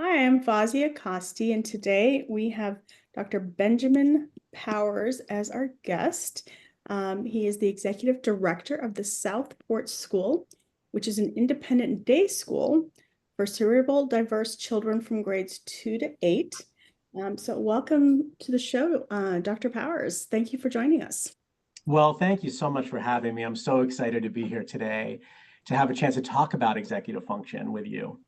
Hi, I'm Fazia Costi, and today we have Dr. Benjamin Powers as our guest. He is the executive director of the Southport School, which is an independent day school for cerebral diverse children from grades 2 to 8. So welcome to the show, Dr. Powers. Thank you for joining us. Well, thank you so much for having me. I'm so excited to be here today to have a chance to talk about executive function with you.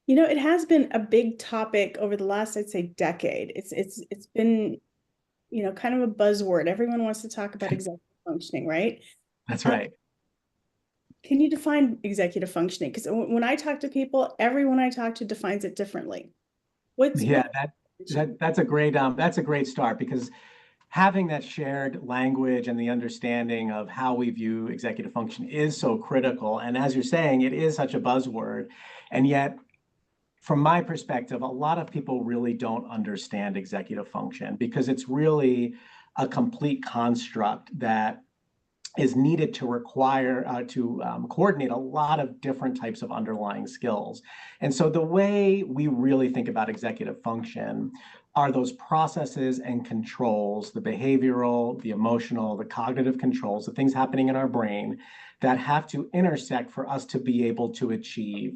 You know, it has been a big topic over the last, I'd say, decade. It's been kind of a buzzword. Everyone wants to talk about executive functioning, right? That's Um, right. can you define executive functioning? Because when I talk to people, everyone I talk to defines it differently. What Yeah, that's a great start because having that shared language and the understanding of how we view executive function is so critical. And as you're saying, it is such a buzzword. And yet, from my perspective, a lot of people really don't understand executive function because it's really a complete construct that is needed to require to coordinate a lot of different types of underlying skills. And so the way we really think about executive function are those processes and controls, the behavioral, the emotional, the cognitive controls, the things happening in our brain that have to intersect for us to be able to achieve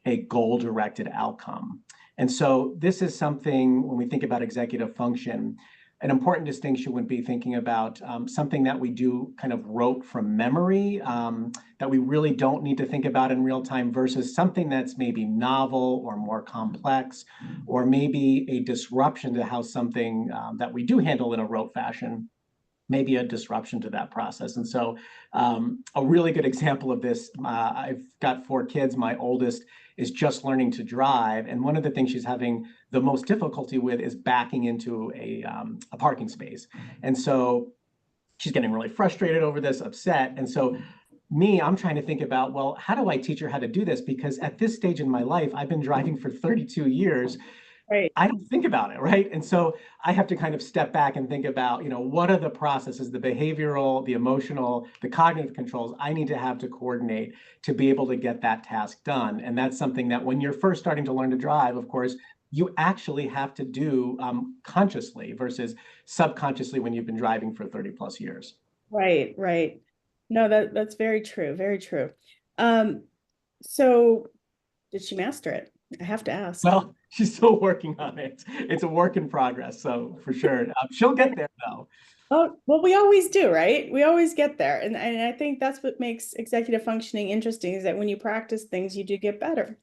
a goal-directed outcome. And so this is something, when we think about executive function, an important distinction would be thinking about something that we do kind of rote from memory, that we really don't need to think about in real time versus something that's maybe novel or more complex, or maybe a disruption to how something that we do handle in a rote fashion maybe a disruption to that process. And so a really good example of this, I've got 4 kids. My oldest is just learning to drive. And one of the things she's having the most difficulty with is backing into a parking space. And so she's getting really frustrated over this, upset. And so I'm trying to think about, well, how do I teach her how to do this? Because at this stage in my life, I've been driving for 32 years. Right. I don't think about it, right? And so I have to kind of step back and think about, what are the processes, the behavioral, the emotional, the cognitive controls I need to have to coordinate to be able to get that task done. And that's something that when you're first starting to learn to drive, of course, you actually have to do consciously versus subconsciously when you've been driving for 30 plus years. Right, right. No, that's very true, very true. Um, so did she master it? I have to ask. Well, she's still working on it. It's a work in progress. So for sure, she'll get there though. Oh, well, we always do, right? We always get there. And I think that's what makes executive functioning interesting is that when you practice things, you do get better.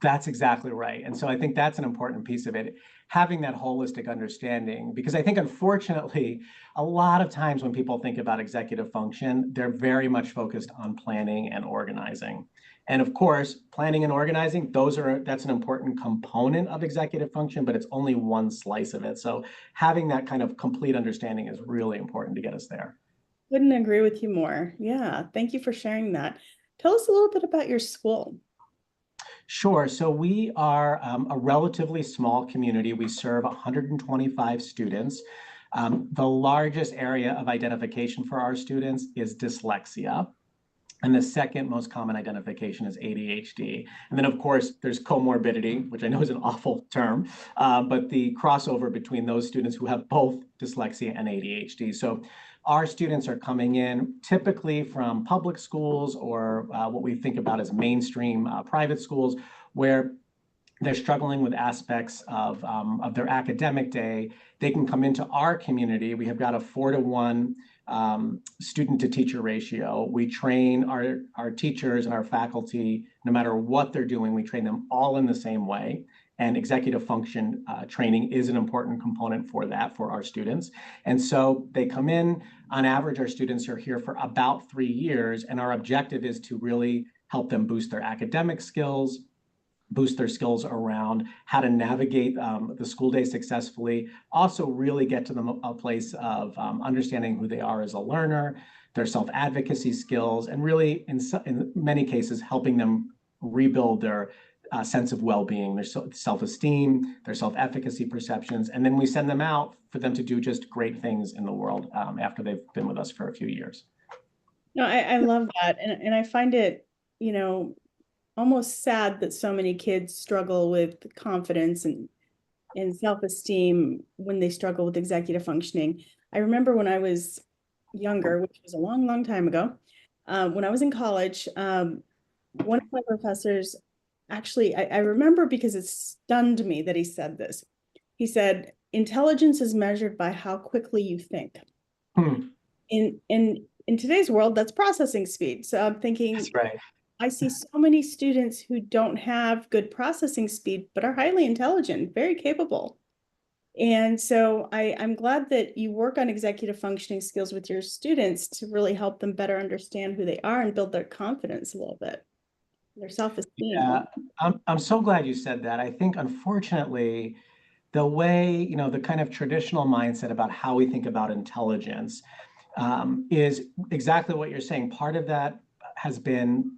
That's exactly right. And so I think that's an important piece of it, having that holistic understanding, because I think unfortunately, a lot of times when people think about executive function, they're very much focused on planning and organizing. And of course, planning and organizing, that's an important component of executive function, but it's only one slice of it. So having that kind of complete understanding is really important to get us there. Couldn't agree with you more. Yeah, thank you for sharing that. Tell us a little bit about your school. Sure. So we are a relatively small community. We serve 125 students. The largest area of identification for our students is dyslexia. And the second most common identification is ADHD. And then, of course, there's comorbidity, which I know is an awful term, but the crossover between those students who have both dyslexia and ADHD. So our students are coming in typically from public schools or what we think about as mainstream private schools, where they're struggling with aspects of their academic day. They can come into our community. We have got a 4-to-1 student to teacher ratio. We train our teachers and our faculty, no matter what they're doing, we train them all in the same way. And executive function training is an important component for that for our students. And so they come in, on average, our students are here for about 3 years. And our objective is to really help them boost their academic skills, boost their skills around how to navigate the school day successfully, also really get to a place of understanding who they are as a learner, their self-advocacy skills, and really, in many cases, helping them rebuild their sense of well-being, their self-esteem, their self-efficacy perceptions, and then we send them out for them to do just great things in the world after they've been with us for a few years. No, I love that. And I find it, you know, almost sad that so many kids struggle with confidence and self-esteem when they struggle with executive functioning. I remember when I was younger, which was a long, long time ago, when I was in college, one of my professors, actually, I remember because it stunned me that he said this. He said, intelligence is measured by how quickly you think. Hmm, In today's world, that's processing speed. So I'm thinking, that's right. I see so many students who don't have good processing speed, but are highly intelligent, very capable. And so I'm glad that you work on executive functioning skills with your students to really help them better understand who they are and build their confidence a little bit, their self-esteem. I'm so glad you said that. I think, unfortunately, the way, the kind of traditional mindset about how we think about intelligence is exactly what you're saying. Part of that has been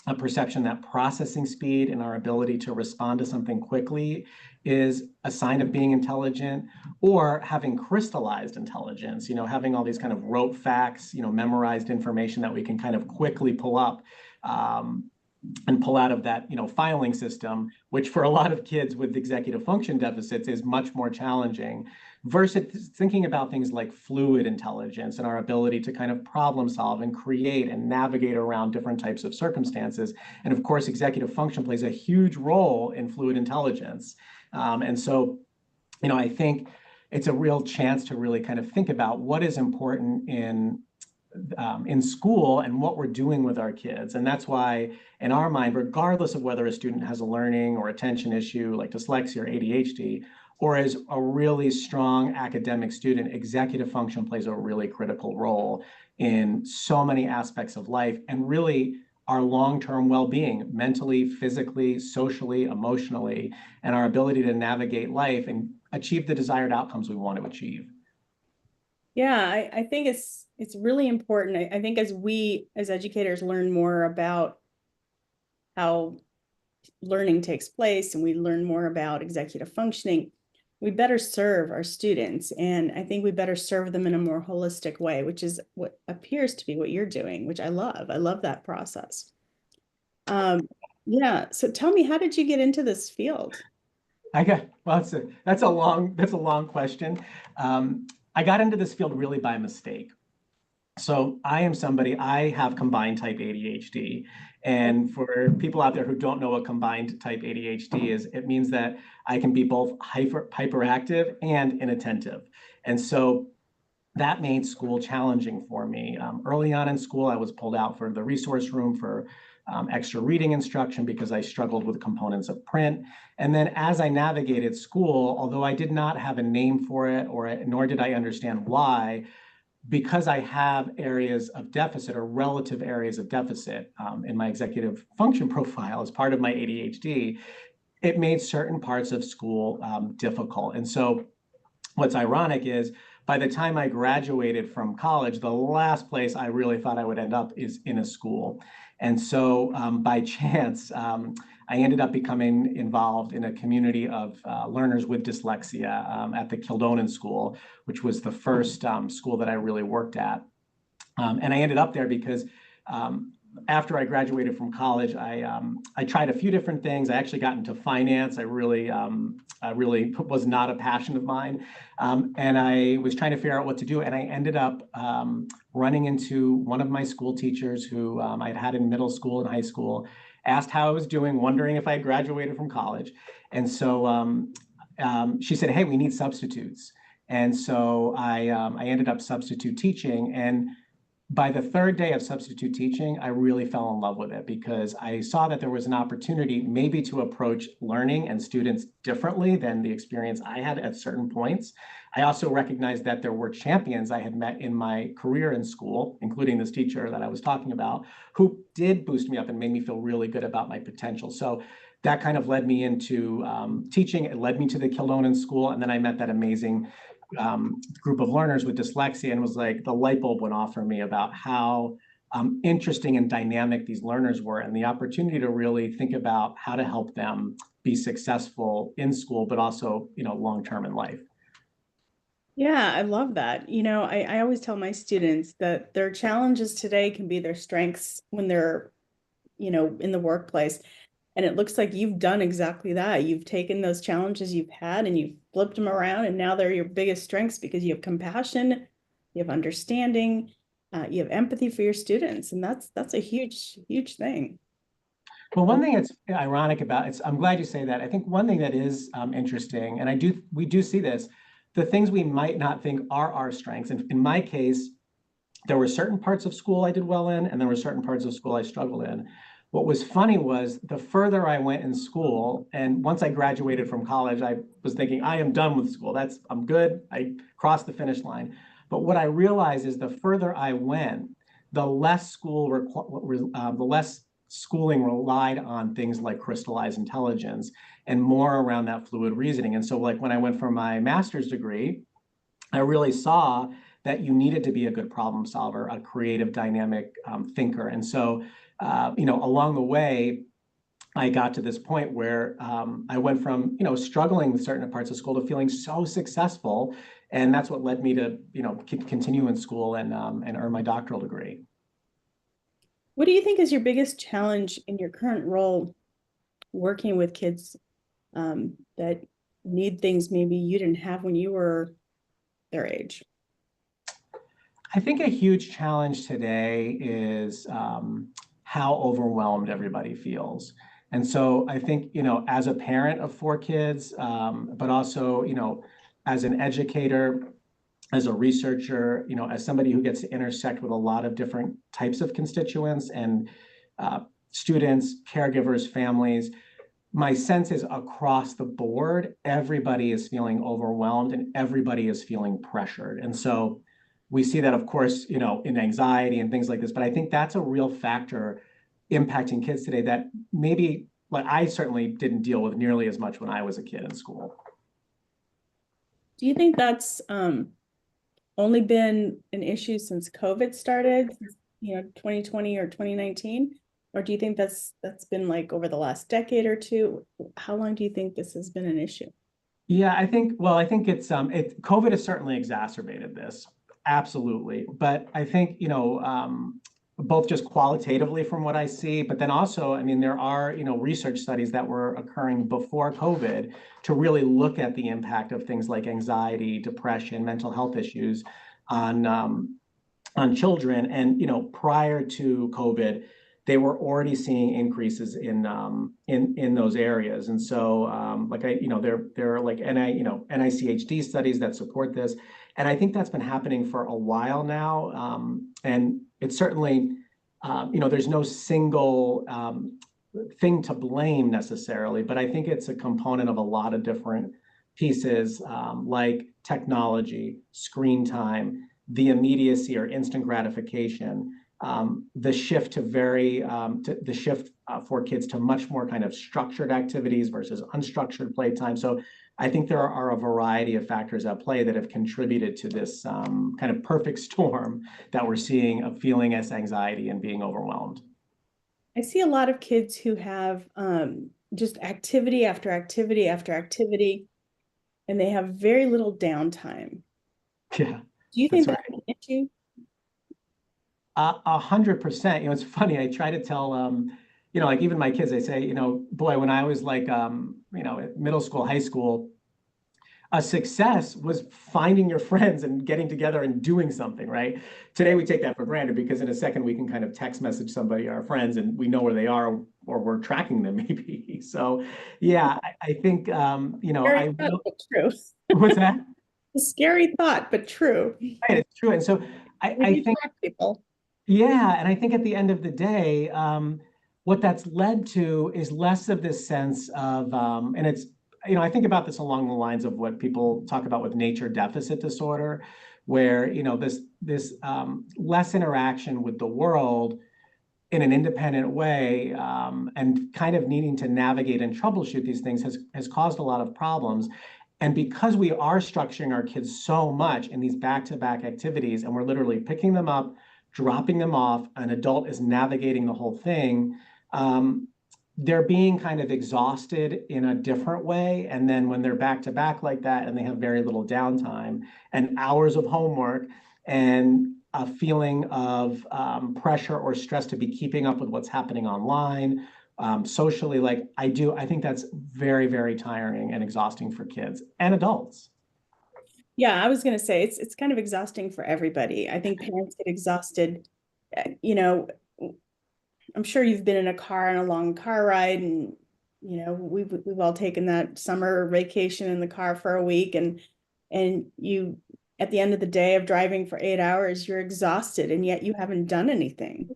a perception that processing speed and our ability to respond to something quickly is a sign of being intelligent, or having crystallized intelligence, having all these kind of rote facts, memorized information that we can kind of quickly pull up. And pull out of that, filing system, which for a lot of kids with executive function deficits is much more challenging, versus thinking about things like fluid intelligence and our ability to kind of problem solve and create and navigate around different types of circumstances. And of course, executive function plays a huge role in fluid intelligence. And so, I think it's a real chance to really kind of think about what is important in school and what we're doing with our kids. And that's why, in our mind, regardless of whether a student has a learning or attention issue like dyslexia or ADHD, or is a really strong academic student, executive function plays a really critical role in so many aspects of life, and really our long-term well-being, mentally, physically, socially, emotionally, and our ability to navigate life and achieve the desired outcomes we want to achieve. Yeah, I think it's really important. I think as we as educators learn more about how learning takes place and we learn more about executive functioning, we better serve our students. And I think we better serve them in a more holistic way, which is what appears to be what you're doing, which I love. I love that process. Um, yeah. So tell me, how did you get into this field? Well, that's a long question. I got into this field really by mistake. So I have combined type ADHD. And for people out there who don't know what combined type ADHD is, it means that I can be both hyperactive and inattentive. And so that made school challenging for me. Early on in school, I was pulled out for the resource room for extra reading instruction because I struggled with components of print. And then as I navigated school, although I did not have a name for it, nor did I understand why, because I have areas of deficit, or relative areas of deficit, in my executive function profile as part of my ADHD, it made certain parts of school difficult. And so what's ironic is, by the time I graduated from college, the last place I really thought I would end up is in a school. And so by chance, I ended up becoming involved in a community of learners with dyslexia at the Kildonan School, which was the first school that I really worked at. And I ended up there because after I graduated from college, I tried a few different things. I actually got into finance. I really was not a passion of mine. And I was trying to figure out what to do. And I ended up running into one of my school teachers who I'd had in middle school and high school, asked how I was doing, wondering if I had graduated from college. And so she said, "Hey, we need substitutes." And so I ended up substitute teaching. And by the third day of substitute teaching, I really fell in love with it, because I saw that there was an opportunity maybe to approach learning and students differently than the experience I had at certain points. I also recognized that there were champions I had met in my career in school, including this teacher that I was talking about, who did boost me up and made me feel really good about my potential. So that kind of led me into teaching. It led me to the Kildonan School, and then I met that amazing group of learners with dyslexia, and was like the light bulb went off for me about how interesting and dynamic these learners were, and the opportunity to really think about how to help them be successful in school, but also, long-term in life. Yeah, I love that. I always tell my students that their challenges today can be their strengths when they're in the workplace. And it looks like you've done exactly that. You've taken those challenges you've had and you've flipped them around, and now they're your biggest strengths because you have compassion, you have understanding, you have empathy for your students, and that's a huge, huge thing. Well, one thing that's ironic about it, I'm glad you say that. I think one thing that is interesting, and we do see this, the things we might not think are our strengths. And in my case, there were certain parts of school I did well in, and there were certain parts of school I struggled in. What was funny was the further I went in school, and once I graduated from college, I was thinking, I am done with school. I'm good. I crossed the finish line. But what I realized is the further I went, the less schooling relied on things like crystallized intelligence and more around that fluid reasoning. And so like when I went for my master's degree, I really saw that you needed to be a good problem solver, a creative, dynamic thinker. And so, along the way, I got to this point where I went from, struggling with certain parts of school to feeling so successful. And that's what led me to, continue in school and earn my doctoral degree. What do you think is your biggest challenge in your current role working with kids that need things maybe you didn't have when you were their age? I think a huge challenge today is how overwhelmed everybody feels. And so I think, as a parent of 4 kids, but also, as an educator, as a researcher, as somebody who gets to intersect with a lot of different types of constituents and students, caregivers, families, my sense is across the board, everybody is feeling overwhelmed and everybody is feeling pressured. And so we see that, of course, in anxiety and things like this, but I think that's a real factor impacting kids today that maybe, like, I certainly didn't deal with nearly as much when I was a kid in school. Do you think that's only been an issue since COVID started, 2020 or 2019? Or do you think that's been like over the last decade or two? How long do you think this has been an issue? Yeah, I think it's COVID has certainly exacerbated this. Absolutely. But I think, both just qualitatively from what I see, but then also, I mean, there are, research studies that were occurring before COVID to really look at the impact of things like anxiety, depression, mental health issues on children. And, prior to COVID, they were already seeing increases in those areas. And so, there are like NICHD studies that support this. And I think that's been happening for a while now. And it's certainly, there's no single thing to blame necessarily, but I think it's a component of a lot of different pieces, like technology, screen time, the immediacy or instant gratification, the shift for kids to much more kind of structured activities versus unstructured playtime. So I think there are a variety of factors at play that have contributed to this kind of perfect storm that we're seeing of feeling as anxiety and being overwhelmed. I see a lot of kids who have just activity after activity after activity, and they have very little downtime. Yeah, Do you think that's that's right. an issue? 100%. It's funny. I try to tell, like even my kids, I say, boy, when I was like, middle school, high school, a success was finding your friends and getting together and doing something, right? Today we take that for granted because in a second we can kind of text message somebody, our friends, and we know where they are or we're tracking them maybe. So yeah, I think, Scary thought, but true. what's that? A scary thought, but true. Right, it's true. And so We I do think, track people. yeah, and I think at the end of the day, what that's led to is less of this sense of, and it's, I think about this along the lines of what people talk about with nature deficit disorder, where, this less interaction with the world in an independent way, and kind of needing to navigate and troubleshoot these things has caused a lot of problems. And because we are structuring our kids so much in these back-to-back activities, and we're literally picking them up, dropping them off, an adult is navigating the whole thing, they're being kind of exhausted in a different way. And then when they're back to back like that and they have very little downtime and hours of homework and a feeling of pressure or stress to be keeping up with what's happening online socially, like I think that's very, very tiring and exhausting for kids and adults. Yeah, I was going to say it's kind of exhausting for everybody. I think parents get exhausted. You know, I'm sure you've been in a car on a long car ride, and we've all taken that summer vacation in the car for a week, and you at the end of the day of driving for 8 hours, you're exhausted, and yet you haven't done anything.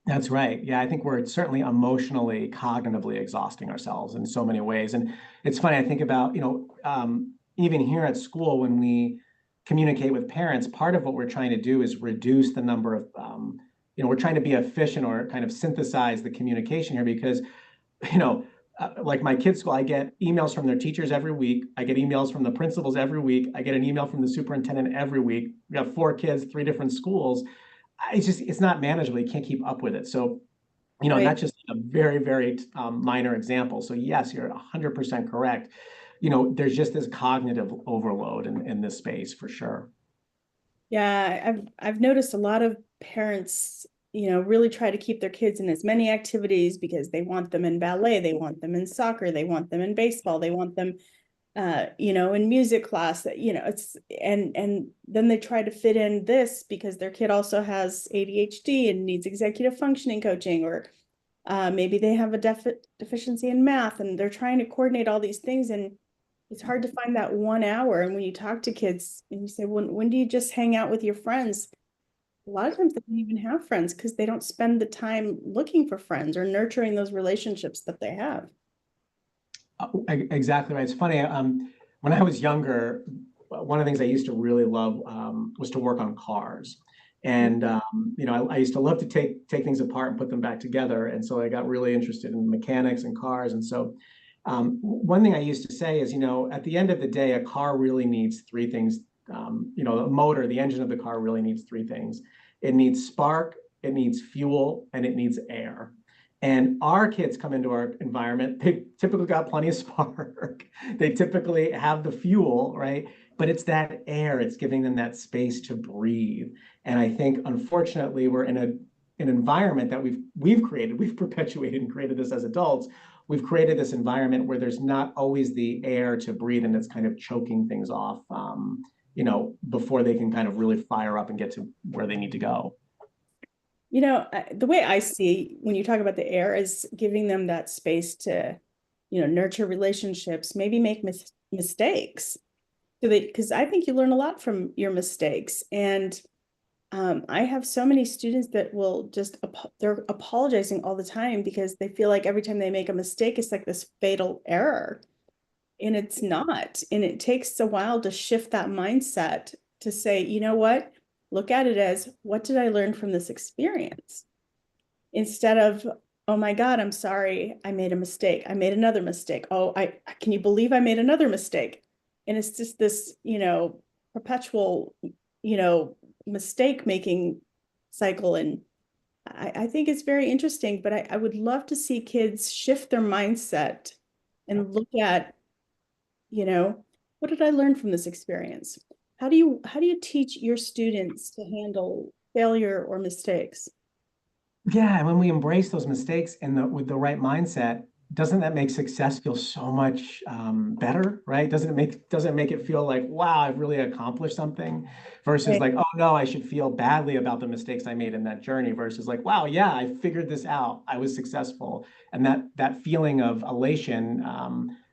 That's right. Yeah, I think we're certainly emotionally, cognitively exhausting ourselves in so many ways. And it's funny, I think about, even here at school, when we communicate with parents, part of what we're trying to do is reduce the number of, we're trying to be efficient or kind of synthesize the communication here because, you know, like my kids' school, I get emails from their teachers every week. I get emails from the principals every week. I get an email from the superintendent every week. We have 4 kids, 3 different schools. It's not manageable. You can't keep up with it. So, and Right. that's just a very, very minor example. So yes, you're 100% correct. There's just this cognitive overload in this space for sure. Yeah, I've noticed a lot of parents, really try to keep their kids in as many activities because they want them in ballet, they want them in soccer, they want them in baseball, they want them in music class, that, and then they try to fit in this because their kid also has ADHD and needs executive functioning coaching, or maybe they have a deficiency in math, and they're trying to coordinate all these things, and it's hard to find that 1 hour. And when you talk to kids and you say, when do you just hang out with your friends? A lot of times they don't even have friends because they don't spend the time looking for friends or nurturing those relationships that they have. Exactly right. It's funny. When I was younger, one of the things I used to really love was to work on cars. And I used to love to take things apart and put them back together. And so I got really interested in mechanics and cars. And so one thing I used to say is, at the end of the day, a car really needs 3 things. The motor, the engine of the car really needs 3 things. It needs spark, it needs fuel, and it needs air. And our kids come into our environment, they typically got plenty of spark. They typically have the fuel, right? But it's that air, it's giving them that space to breathe. And I think, unfortunately, we're in an environment that we've created, we've perpetuated and created this as adults. We've created this environment where there's not always the air to breathe, and it's kind of choking things off, before they can kind of really fire up and get to where they need to go. The way I see when you talk about the air is giving them that space to, nurture relationships, maybe make mistakes. Because I think you learn a lot from your mistakes. And I have so many students that will they're apologizing all the time because they feel like every time they make a mistake, it's like this fatal error. And it's not. And it takes a while to shift that mindset to say, you know what? Look at it as, what did I learn from this experience? Instead of, oh my God, I'm sorry, I made a mistake. I made another mistake. Oh, can you believe I made another mistake? And it's just this, perpetual, mistake making cycle. And I think it's very interesting, but I would love to see kids shift their mindset and look at, what did I learn from this experience? How do you teach your students to handle failure or mistakes? Yeah, and when we embrace those mistakes with the right mindset, doesn't that make success feel so much better, right? Doesn't it make it feel like, wow, I've really accomplished something, versus Right. like, oh no, I should feel badly about the mistakes I made in that journey, versus like, wow, yeah, I figured this out, I was successful, and that feeling of elation,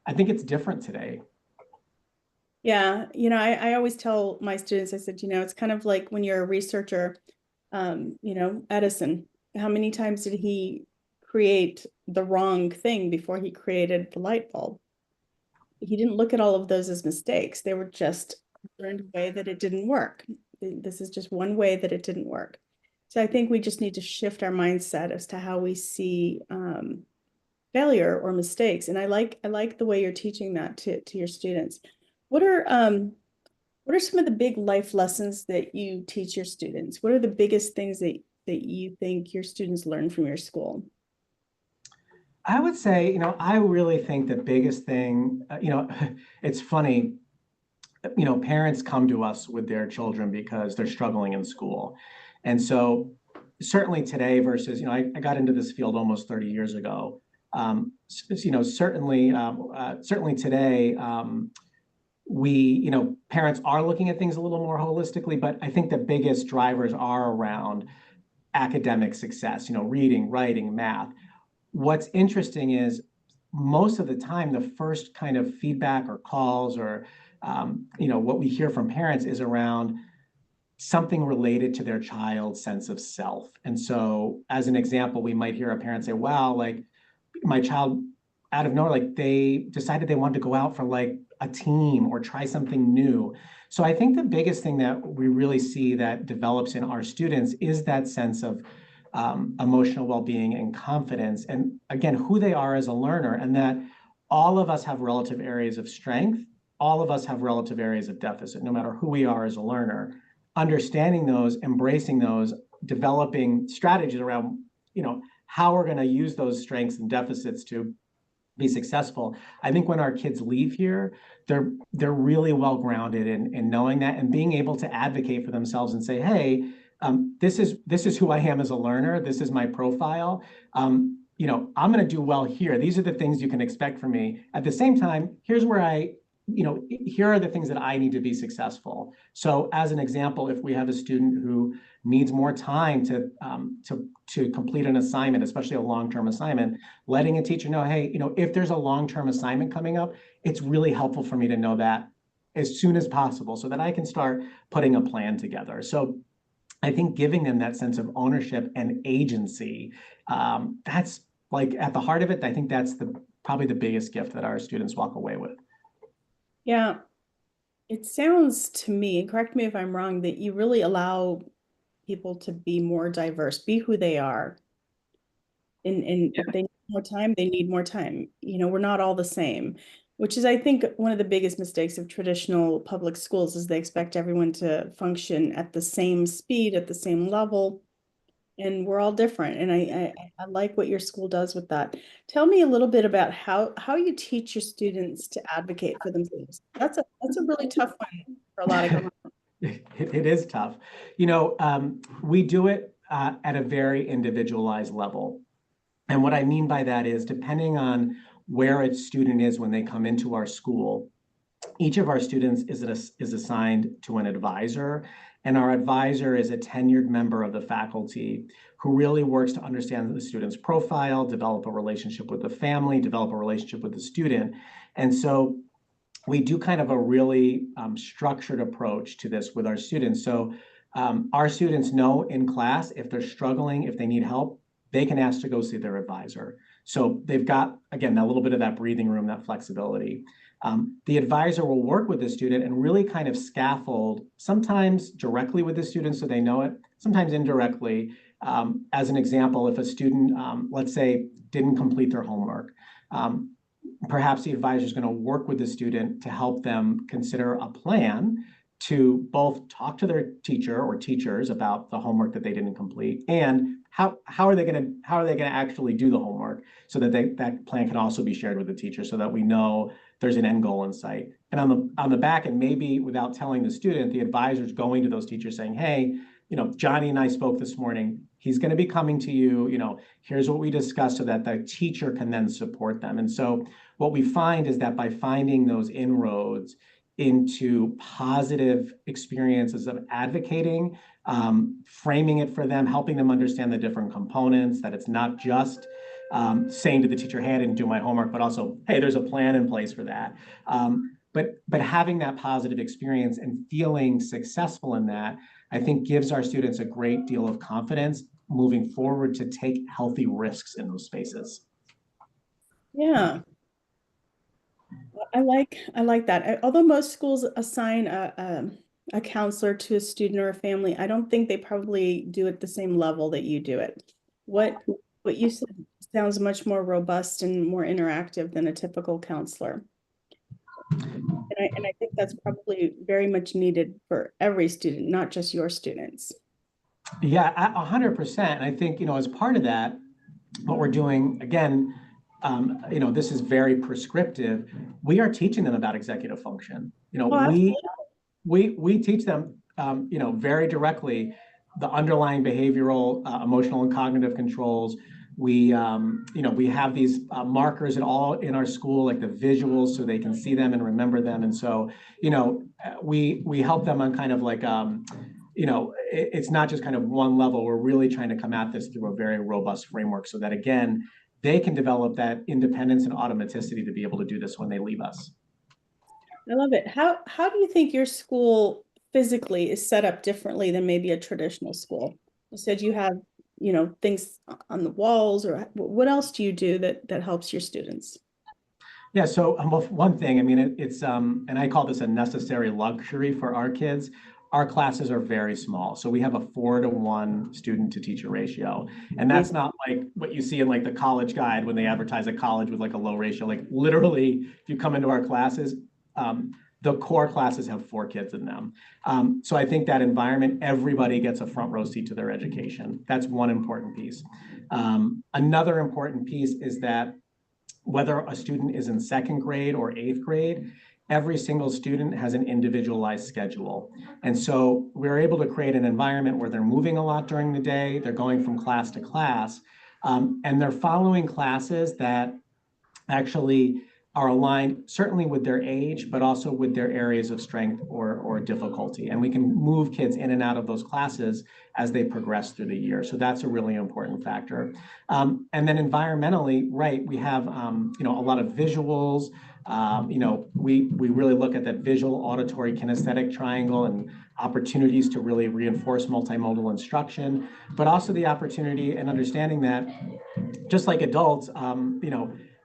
I think it's different today. Yeah, I always tell my students, I said, it's kind of like when you're a researcher, Edison, how many times did he create the wrong thing before he created the light bulb? He didn't look at all of those as mistakes. They were just learned a way that it didn't work. This is just one way that it didn't work. So I think we just need to shift our mindset as to how we see failure or mistakes. And I like the way you're teaching that to your students. What are what are some of the big life lessons that you teach your students? What are the biggest things that you think your students learn from your school? I would say, I really think the biggest thing, it's funny, parents come to us with their children because they're struggling in school. And so certainly today versus, I got into this field almost 30 years ago. Certainly today, parents are looking at things a little more holistically, but I think the biggest drivers are around academic success, reading, writing, math. What's interesting is most of the time, the first kind of feedback or calls or, what we hear from parents is around something related to their child's sense of self. And so as an example, we might hear a parent say, wow, like my child out of nowhere, like they decided they wanted to go out for like a team or try something new. So I think the biggest thing that we really see that develops in our students is that sense of emotional well-being and confidence. And again, who they are as a learner, and that all of us have relative areas of strength. All of us have relative areas of deficit, no matter who we are as a learner. Understanding those, embracing those, developing strategies around, how we're going to use those strengths and deficits to be successful. I think when our kids leave here, they're really well grounded in knowing that and being able to advocate for themselves and say, hey, this is who I am as a learner. This is my profile. I'm going to do well here. These are the things you can expect from me. At the same time, here's where here are the things that I need to be successful. So as an example, if we have a student who needs more time to complete an assignment, especially a long-term assignment, letting a teacher know, hey, if there's a long-term assignment coming up, it's really helpful for me to know that as soon as possible so that I can start putting a plan together. So I think giving them that sense of ownership and agency, that's like at the heart of it. I think that's probably the biggest gift that our students walk away with. Yeah, it sounds to me, and correct me if I'm wrong, that you really allow people to be more diverse, be who they are. And if they need more time, they need more time. We're not all the same, which is, I think, one of the biggest mistakes of traditional public schools is they expect everyone to function at the same speed, at the same level. And we're all different. And I like what your school does with that. Tell me a little bit about how you teach your students to advocate for themselves. That's a really tough one for a lot of kids. It is tough. We do it at a very individualized level. And what I mean by that is depending on where a student is when they come into our school, each of our students is assigned to an advisor, and our advisor is a tenured member of the faculty who really works to understand the student's profile, develop a relationship with the family, develop a relationship with the student. And so we do kind of a really structured approach to this with our students. So our students know in class if they're struggling, if they need help, they can ask to go see their advisor. So they've got, again, that little bit of that breathing room, that flexibility. The advisor will work with the student and really kind of scaffold, sometimes directly with the student so they know it, sometimes indirectly. As an example, if a student, let's say, didn't complete their homework, perhaps the advisor is going to work with the student to help them consider a plan to both talk to their teacher or teachers about the homework that they didn't complete and how are they going to actually do the homework so that that plan can also be shared with the teacher so that we know there's an end goal in sight. And on the back end, maybe without telling the student, the advisor is going to those teachers saying, hey, Johnny and I spoke this morning. He's going to be coming to you. Here's what we discussed so that the teacher can then support them. And so what we find is that by finding those inroads into positive experiences of advocating, framing it for them, helping them understand the different components, that it's not just saying to the teacher, hey, I didn't do my homework, but also, hey, there's a plan in place for that. But having that positive experience and feeling successful in that, I think gives our students a great deal of confidence moving forward to take healthy risks in those spaces. Yeah. I like that. Although most schools assign a counselor to a student or a family, I don't think they probably do it the same level that you do it. What you said sounds much more robust and more interactive than a typical counselor. And I think that's probably very much needed for every student, not just your students. Yeah, 100%. And I think, as part of that, what we're doing, again, this is very prescriptive. We are teaching them about executive function. Oh, we teach them, very directly, the underlying behavioral, emotional, and cognitive controls. We we have these markers in our school, like the visuals, so they can see them and remember them. And so we help them on kind of like it's not just kind of one level. We're really trying to come at this through a very robust framework, so that again, they can develop that independence and automaticity to be able to do this when they leave us. I love it. How do you think your school physically is set up differently than maybe a traditional school? You said you have, things on the walls, or what else do you do that helps your students? Yeah, so one thing, I mean, it's and I call this a necessary luxury for our kids. Our classes are very small, so we have a 4-to-1 student to teacher ratio, and that's not like what you see in like the college guide when they advertise a college with like a low ratio. Like literally, if you come into our classes, the core classes have 4 kids in them. So I think that environment, everybody gets a front row seat to their education. That's one important piece. Another important piece is that whether a student is in 2nd grade or 8th grade, every single student has an individualized schedule. And so we're able to create an environment where they're moving a lot during the day, they're going from class to class, and they're following classes that actually are aligned certainly with their age, but also with their areas of strength or difficulty. And we can move kids in and out of those classes as they progress through the year. So that's a really important factor. And then environmentally, right, we have a lot of visuals. We really look at that visual, auditory, kinesthetic triangle and opportunities to really reinforce multimodal instruction, but also the opportunity and understanding that just like adults,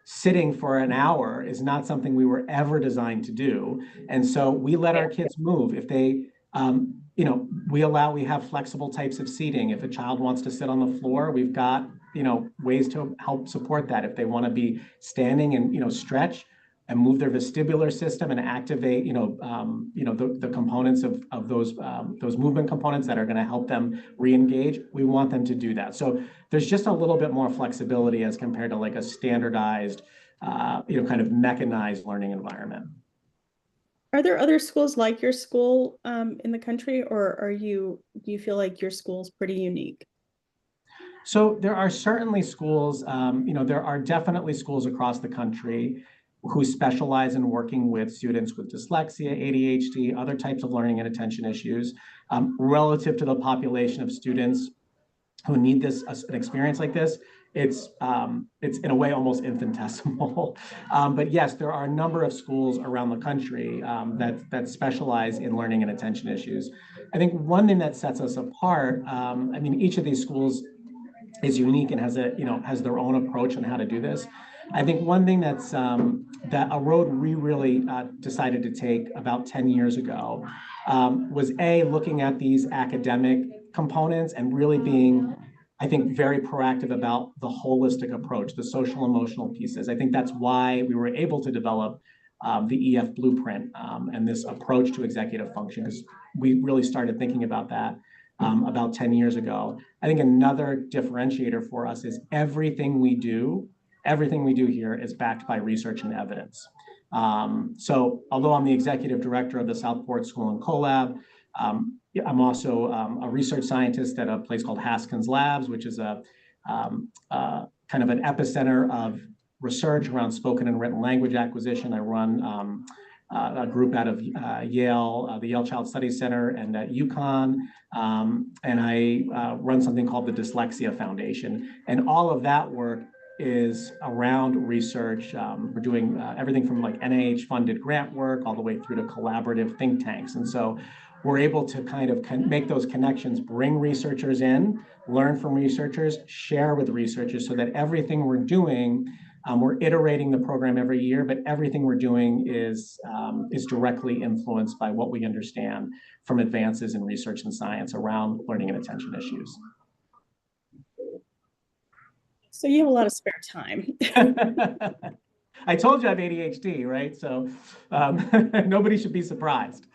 sitting for an hour is not something we were ever designed to do. And so we let our kids move. If they, we have flexible types of seating. If a child wants to sit on the floor, we've got, ways to help support that. If they want to be standing and, stretch and move their vestibular system and activate, the components of those movement components that are going to help them re-engage, we want them to do that. So there's just a little bit more flexibility as compared to like a standardized, kind of mechanized learning environment. Are there other schools like your school in the country, or do you feel like your school is pretty unique? So there are certainly schools, there are definitely schools across the country who specialize in working with students with dyslexia, ADHD, other types of learning and attention issues, relative to the population of students who need an experience like this. It's in a way almost infinitesimal. But yes, there are a number of schools around the country that specialize in learning and attention issues. I think one thing that sets us apart, each of these schools is unique and has their own approach on how to do this. I think one thing that a road we really decided to take about 10 years ago was looking at these academic components and really being, I think, very proactive about the holistic approach, the social emotional pieces. I think that's why we were able to develop the EF blueprint and this approach to executive function, because we really started thinking about that about 10 years ago. I think another differentiator for us is everything we do here is backed by research and evidence. So although I'm the executive director of the Southport School and CoLAB, I'm also a research scientist at a place called Haskins Labs, which is a kind of an epicenter of research around spoken and written language acquisition. I run a group out of Yale, the Yale Child Study Center, and at UConn, and I run something called the Dyslexia Foundation. And all of that work is around research. We're doing everything from like NIH-funded grant work all the way through to collaborative think tanks. And so we're able to kind of make those connections, bring researchers in, learn from researchers, share with researchers, so that everything we're doing, we're iterating the program every year, but everything we're doing is directly influenced by what we understand from advances in research and science around learning and attention issues. So you have a lot of spare time. I told you I have ADHD, right? So nobody should be surprised.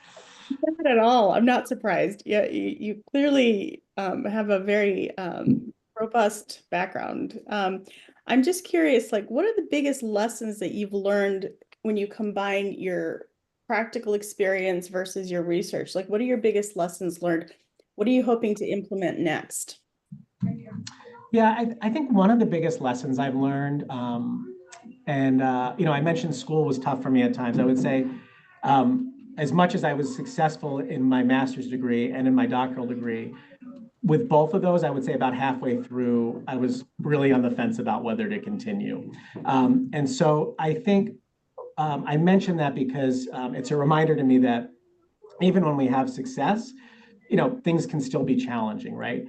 Not at all. I'm not surprised. Yeah, you clearly have a very robust background. I'm just curious, like, what are the biggest lessons that you've learned when you combine your practical experience versus your research? Like, what are your biggest lessons learned What are you hoping to implement next? Yeah, I think one of the biggest lessons I've learned, I mentioned school was tough for me at times. I would say, as much as I was successful in my master's degree and in my doctoral degree, with both of those, I would say about halfway through, I was really on the fence about whether to continue. And so I think I mentioned that because it's a reminder to me that even when we have success, things can still be challenging, right?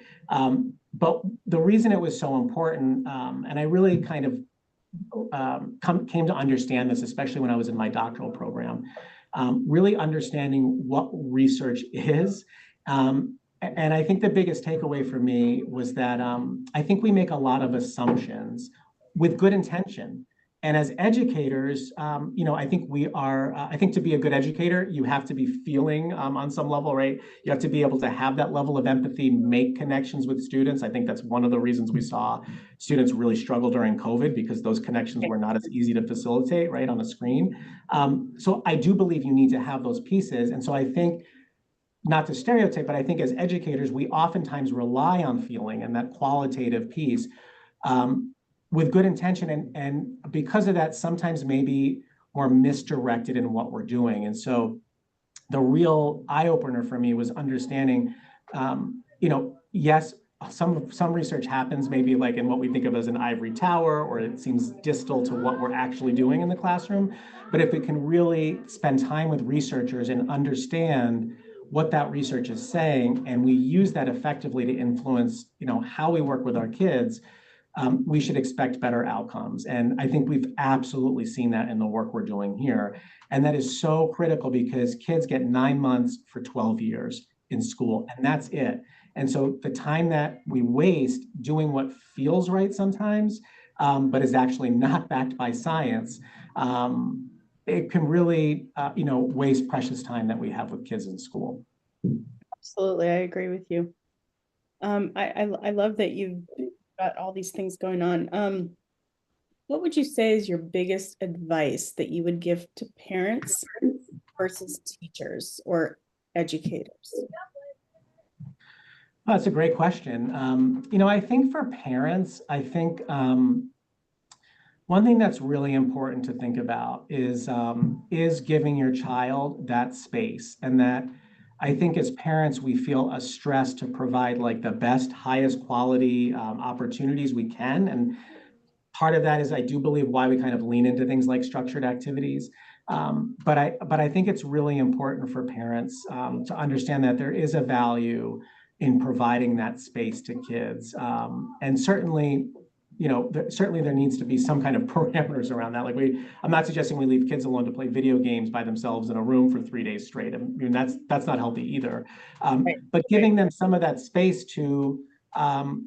But the reason it was so important, and I really kind of came to understand this, especially when I was in my doctoral program, really understanding what research is. And I think the biggest takeaway for me was that I think we make a lot of assumptions with good intention. And as educators, I think I think to be a good educator, you have to be feeling on some level, right? You have to be able to have that level of empathy, make connections with students. I think that's one of the reasons we saw students really struggle during COVID, because those connections were not as easy to facilitate, right, on a screen. So I do believe you need to have those pieces. And so I think, not to stereotype, but I think as educators, we oftentimes rely on feeling and that qualitative piece. With good intention, and because of that, sometimes maybe we're misdirected in what we're doing. And so the real eye-opener for me was understanding, yes, some research happens maybe like in what we think of as an ivory tower, or it seems distal to what we're actually doing in the classroom. But if we can really spend time with researchers and understand what that research is saying, and we use that effectively to influence, how we work with our kids, we should expect better outcomes. And I think we've absolutely seen that in the work we're doing here. And that is so critical, because kids get 9 months for 12 years in school, and that's it. And so the time that we waste doing what feels right sometimes, but is actually not backed by science, it can really, waste precious time that we have with kids in school. Absolutely, I agree with you. I love that you've got all these things going on. What would you say is your biggest advice that you would give to parents versus teachers or educators? Oh, that's a great question. I think for parents, one thing that's really important to think about is giving your child that space, and that I think as parents, we feel a stress to provide like the best, highest quality opportunities we can. And part of that is, I do believe, why we kind of lean into things like structured activities. But I think it's really important for parents to understand that there is a value in providing that space to kids. And certainly, there needs to be some kind of parameters around that. I'm not suggesting we leave kids alone to play video games by themselves in a room for 3 days straight. I mean, that's not healthy either. But giving them some of that space to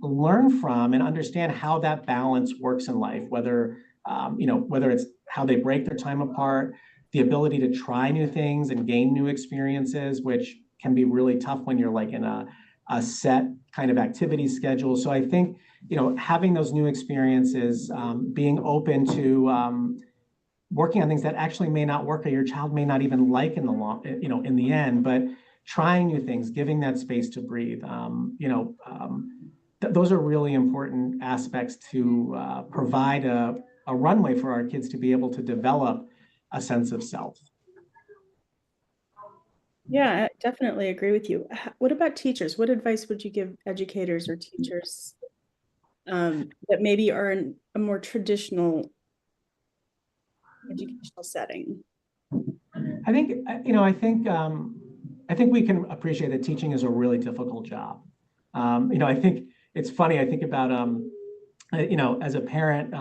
learn from and understand how that balance works in life, whether it's how they break their time apart, the ability to try new things and gain new experiences, which can be really tough when you're like in a set kind of activity schedule. So I think, having those new experiences, being open to working on things that actually may not work, or your child may not even like in the long, in the end, but trying new things, giving that space to breathe. Those are really important aspects to provide a runway for our kids to be able to develop a sense of self. Yeah, I definitely agree with you. What about teachers? What advice would you give educators or teachers that maybe are in a more traditional educational setting? I think, I think we can appreciate that teaching is a really difficult job. I think it's funny. I think about, as a parent,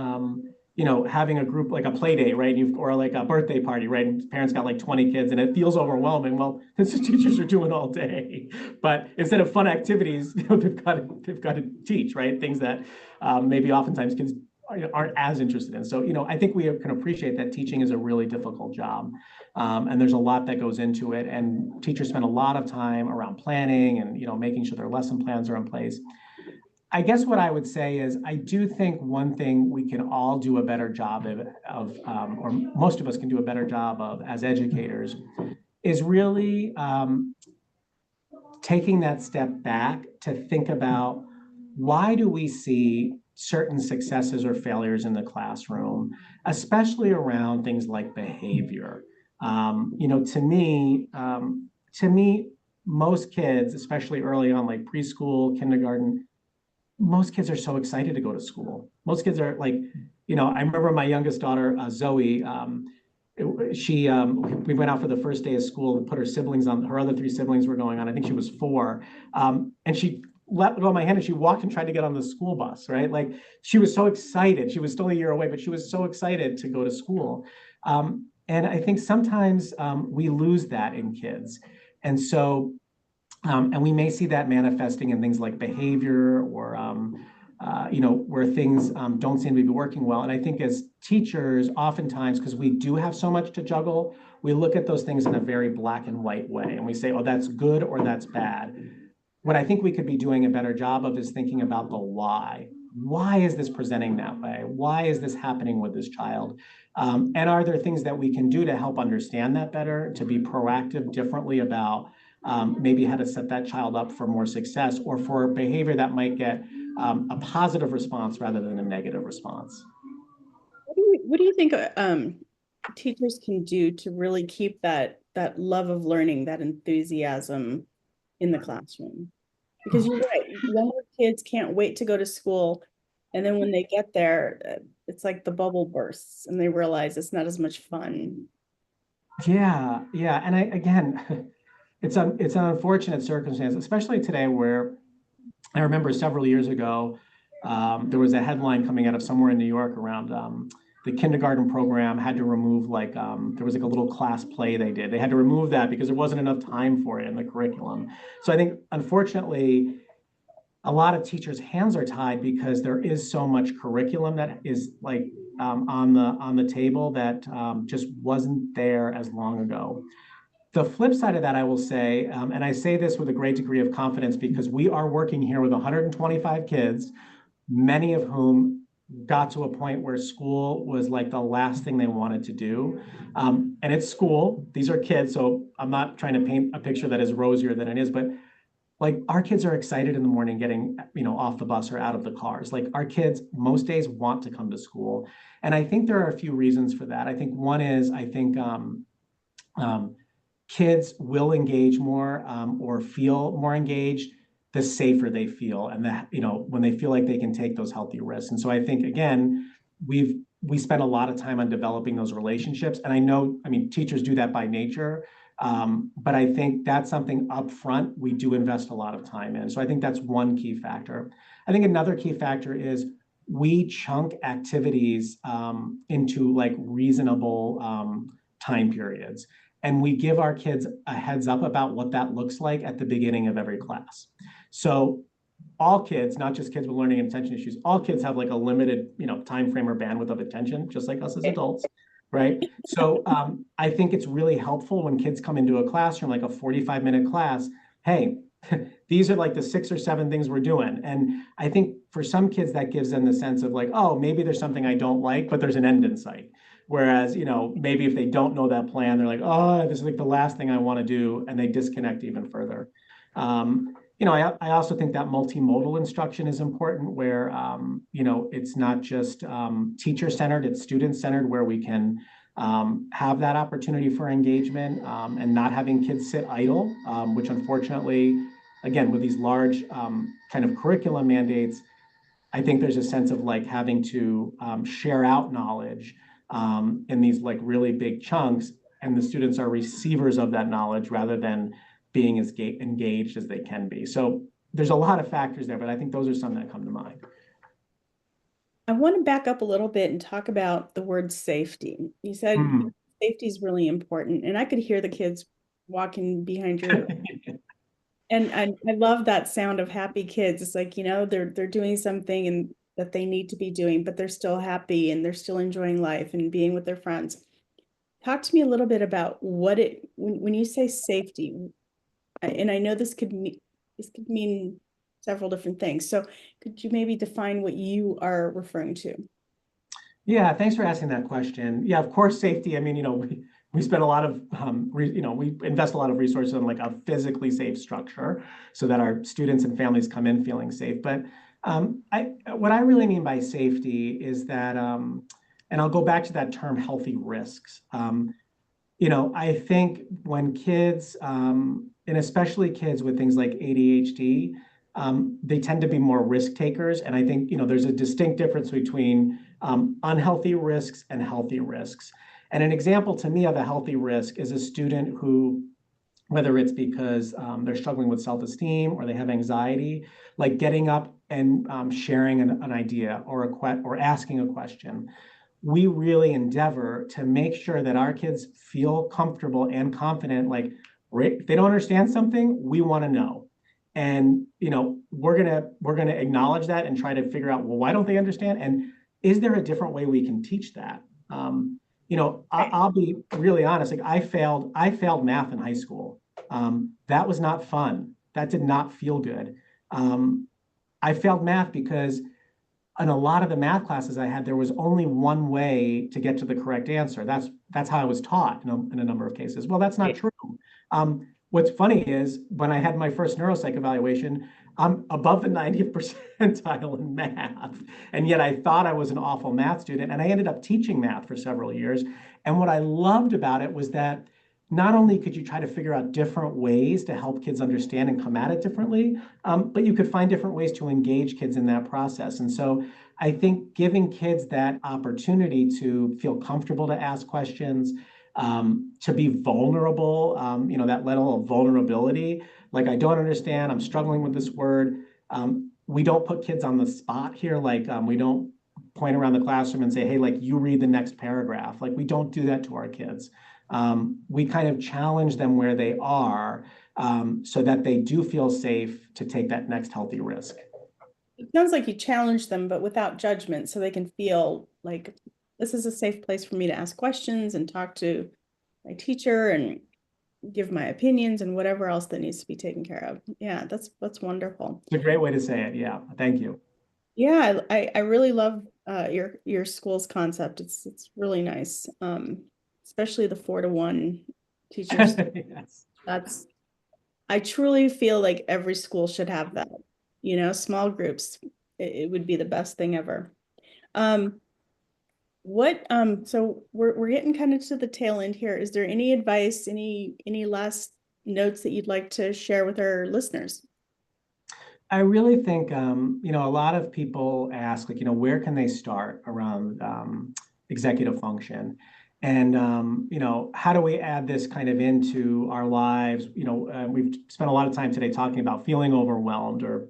having a group like a play date, right? Or like a birthday party, right? And parents got like 20 kids, and it feels overwhelming. Well, this is teachers are doing all day, but instead of fun activities, they've got to teach, right? Things that maybe oftentimes kids aren't as interested in. So, I think we can appreciate that teaching is a really difficult job. And there's a lot that goes into it. And teachers spend a lot of time around planning and, making sure their lesson plans are in place. I guess what I would say is, I do think one thing we can all do a better job or most of us can do a better job of as educators, is really taking that step back to think about, why do we see certain successes or failures in the classroom, especially around things like behavior? To me, most kids, especially early on, like preschool, kindergarten, most kids are so excited to go to school. Most kids are like, I remember my youngest daughter, Zoe, we went out for the first day of school and put her other three siblings were going on. I think she was 4. And she let go of my hand and she walked and tried to get on the school bus, right? Like, she was so excited. She was still a year away, but she was so excited to go to school. And I think sometimes we lose that in kids. And so, and we may see that manifesting in things like behavior or, where things don't seem to be working well. And I think as teachers, oftentimes, because we do have so much to juggle, we look at those things in a very black and white way. And we say, oh, that's good or that's bad. What I think we could be doing a better job of is thinking about the why. Why is this presenting that way? Why is this happening with this child? And are there things that we can do to help understand that better, to be proactive differently about maybe how to set that child up for more success or for behavior that might get a positive response rather than a negative response? What do you think teachers can do to really keep that love of learning, that enthusiasm in the classroom? Because you're right, younger kids can't wait to go to school, and then when they get there, it's like the bubble bursts and they realize it's not as much fun. Yeah, yeah. And again, it's an unfortunate circumstance, especially today, where I remember several years ago, there was a headline coming out of somewhere in New York around the kindergarten program had to remove there was like a little class play they did. They had to remove that because there wasn't enough time for it in the curriculum. So I think, unfortunately, a lot of teachers' hands are tied because there is so much curriculum that is like on the table that just wasn't there as long ago. The flip side of that, I will say, and I say this with a great degree of confidence because we are working here with 125 kids, many of whom got to a point where school was like the last thing they wanted to do. And it's school, these are kids, so I'm not trying to paint a picture that is rosier than it is, but like, our kids are excited in the morning getting, off the bus or out of the cars. Like, our kids most days want to come to school. And I think there are a few reasons for that. I think one is, kids will engage more or feel more engaged the safer they feel, and that, when they feel like they can take those healthy risks. And so I think, again, we spend a lot of time on developing those relationships. And I mean, teachers do that by nature. But I think that's something up front we do invest a lot of time in. So I think that's one key factor. I think another key factor is we chunk activities into like reasonable time periods. And we give our kids a heads up about what that looks like at the beginning of every class. So all kids, not just kids with learning and attention issues, all kids have like a limited, time frame or bandwidth of attention, just like us as adults, right? So I think it's really helpful when kids come into a classroom, like a 45-minute class, hey, these are like the 6 or 7 things we're doing. And I think for some kids that gives them the sense of like, oh, maybe there's something I don't like, but there's an end in sight. Whereas, maybe if they don't know that plan, they're like, oh, this is like the last thing I want to do, and they disconnect even further. I also think that multimodal instruction is important where, it's not just teacher-centered, it's student-centered, where we can have that opportunity for engagement and not having kids sit idle, which unfortunately, again, with these large kind of curriculum mandates, I think there's a sense of like having to share out knowledge in these like really big chunks, and the students are receivers of that knowledge rather than being as engaged as they can be. So there's a lot of factors there, but I think those are some that come to mind. I want to back up a little bit and talk about the word safety. You said safety is really important, and I could hear the kids walking behind your and I love that sound of happy kids. It's like, they're doing something and that they need to be doing, but they're still happy and they're still enjoying life and being with their friends. Talk to me a little bit about when you say safety, and I know this could mean several different things. So could you maybe define what you are referring to? Yeah, thanks for asking that question. Yeah, of course, safety. I mean, we spend a lot of, we invest a lot of resources in like a physically safe structure so that our students and families come in feeling safe. But what I really mean by safety is that, and I'll go back to that term, healthy risks. I think when kids, and especially kids with things like ADHD, they tend to be more risk takers. And I think, there's a distinct difference between unhealthy risks and healthy risks. And an example to me of a healthy risk is a student who, whether it's because they're struggling with self-esteem or they have anxiety, like getting up and sharing an idea or asking a question. We really endeavor to make sure that our kids feel comfortable and confident. Like, if they don't understand something, we want to know. And we're gonna acknowledge that and try to figure out, well, why don't they understand? And is there a different way we can teach that? I'll be really honest. Like I failed math in high school. That was not fun. That did not feel good. I failed math because in a lot of the math classes I had, there was only one way to get to the correct answer. That's how I was taught in a number of cases. Well, that's not true. What's funny is when I had my first neuropsych evaluation, I'm above the 90th percentile in math. And yet I thought I was an awful math student. And I ended up teaching math for several years. And what I loved about it was that not only could you try to figure out different ways to help kids understand and come at it differently, but you could find different ways to engage kids in that process. And so I think giving kids that opportunity to feel comfortable to ask questions, to be vulnerable, that level of vulnerability, like I don't understand, I'm struggling with this word. We don't put kids on the spot here. Like we don't point around the classroom and say, hey, like you read the next paragraph. Like we don't do that to our kids. We kind of challenge them where they are so that they do feel safe to take that next healthy risk. It sounds like you challenge them, but without judgment, so they can feel like this is a safe place for me to ask questions and talk to my teacher and give my opinions and whatever else that needs to be taken care of. Yeah, that's wonderful. It's a great way to say it. Yeah, thank you. Yeah, I really love your school's concept. It's really nice, especially the 4-to-1 teachers. Yes. I truly feel like every school should have that. Small groups. It would be the best thing ever. So we're getting kind of to the tail end here. Is there any advice, any last notes that you'd like to share with our listeners? I really think, a lot of people ask, like, where can they start around executive function? And, how do we add this kind of into our lives? We've spent a lot of time today talking about feeling overwhelmed or,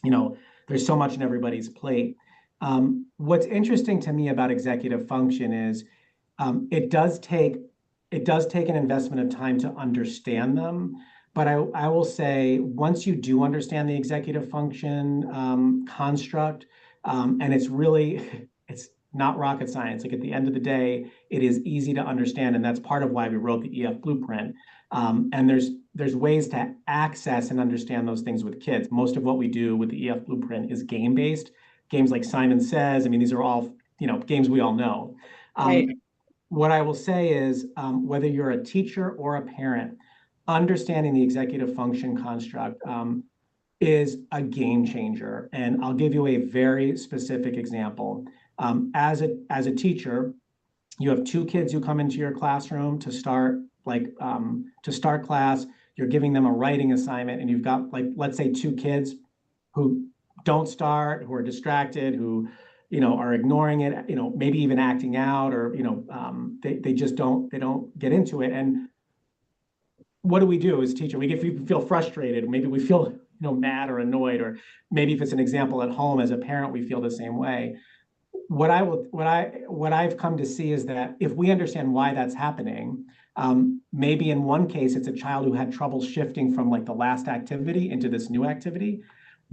there's so much in everybody's plate. What's interesting to me about executive function is it does take an investment of time to understand them. But I will say, once you do understand the executive function construct, and it's not rocket science. Like at the end of the day, it is easy to understand, and that's part of why we wrote the EF blueprint. And there's ways to access and understand those things with kids. Most of what we do with the EF blueprint is game-based. Games like Simon Says. I mean, these are all games we all know. Right. What I will say is, whether you're a teacher or a parent, understanding the executive function construct is a game changer. And I'll give you a very specific example. As a teacher, you have two kids who come into your classroom to start class. You're giving them a writing assignment, and you've got, like, let's say 2 kids who don't start, who are distracted, who are ignoring it, maybe even acting out, or they just don't get into it. And what do we do as a teacher? We feel frustrated. Maybe we feel mad or annoyed, or maybe if it's an example at home as a parent, we feel the same way. What I've come to see is that if we understand why that's happening, maybe in one case it's a child who had trouble shifting from like the last activity into this new activity.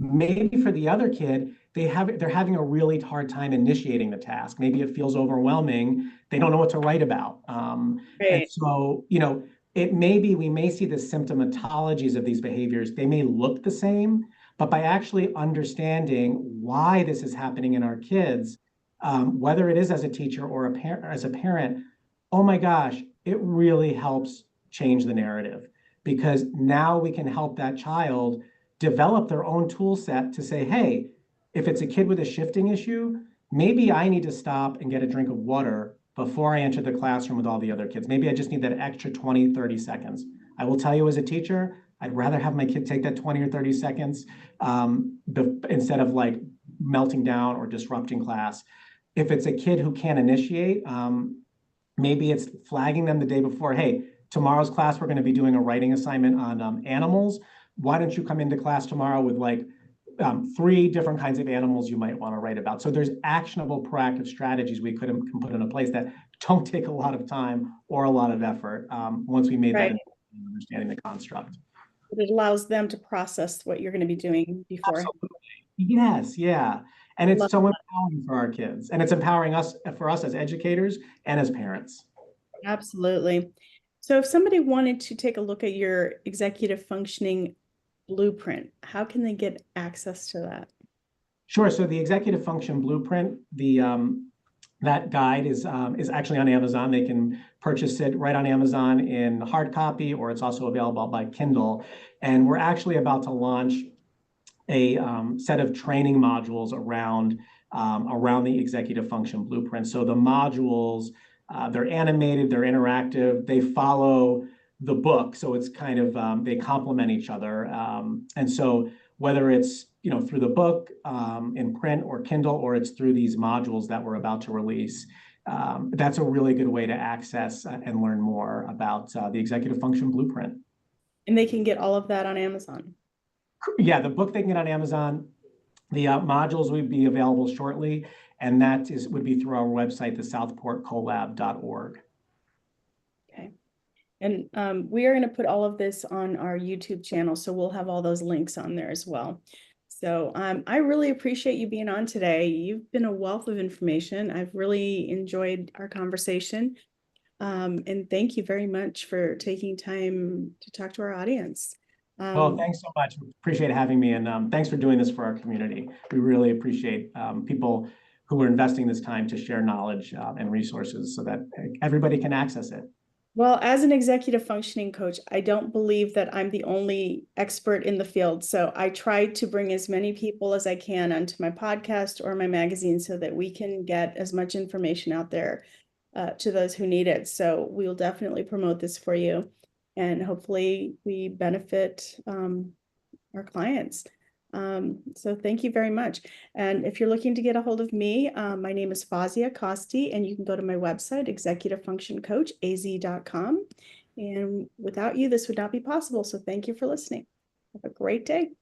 Maybe for the other kid, they're having a really hard time initiating the task. Maybe it feels overwhelming. They don't know what to write about. And Right. so, we may see the symptomatologies of these behaviors. They may look the same, but by actually understanding why this is happening in our kids, whether it is as a teacher or as a parent, oh my gosh, it really helps change the narrative, because now we can help that child develop their own tool set to say, hey, if it's a kid with a shifting issue, maybe I need to stop and get a drink of water before I enter the classroom with all the other kids. Maybe I just need that extra 20, 30 seconds. I will tell you as a teacher, I'd rather have my kid take that 20 or 30 seconds instead of like melting down or disrupting class. If it's a kid who can't initiate, maybe it's flagging them the day before. Hey, tomorrow's class, we're going to be doing a writing assignment on animals. Why don't you come into class tomorrow with like 3 different kinds of animals you might want to write about? So there's actionable proactive strategies we can put into place that don't take a lot of time or a lot of effort once we made that understanding the construct. It allows them to process what you're going to be doing before. Absolutely. Yes, yeah. And it's so empowering for our kids, and it's empowering us for us as educators and as parents. Absolutely. So if somebody wanted to take a look at your executive functioning blueprint, how can they get access to that? Sure. So the executive function blueprint, that guide is actually on Amazon. They can purchase it right on Amazon in hard copy, or it's also available by Kindle. And we're actually about to launch a set of training modules around the executive function blueprint. So the modules, they're animated, they're interactive, they follow the book. So it's kind of, they complement each other. And so whether it's, through the book in print or Kindle, or it's through these modules that we're about to release, that's a really good way to access and learn more about the executive function blueprint. And they can get all of that on Amazon. Yeah, the book they can get on Amazon. The modules would be available shortly, and that would be through our website, the southportcolab.org. Okay. And we are going to put all of this on our YouTube channel, so we'll have all those links on there as well. So I really appreciate you being on today. You've been a wealth of information. I've really enjoyed our conversation. And thank you very much for taking time to talk to our audience. Well, thanks so much. Appreciate having me. And thanks for doing this for our community. We really appreciate people who are investing this time to share knowledge and resources so that everybody can access it. Well, as an executive functioning coach, I don't believe that I'm the only expert in the field. So I try to bring as many people as I can onto my podcast or my magazine so that we can get as much information out there to those who need it. So we will definitely promote this for you. And hopefully we benefit our clients. So thank you very much. And if you're looking to get a hold of me, my name is Fazia Costi, and you can go to my website, executivefunctioncoachaz.com. And without you, this would not be possible. So thank you for listening. Have a great day.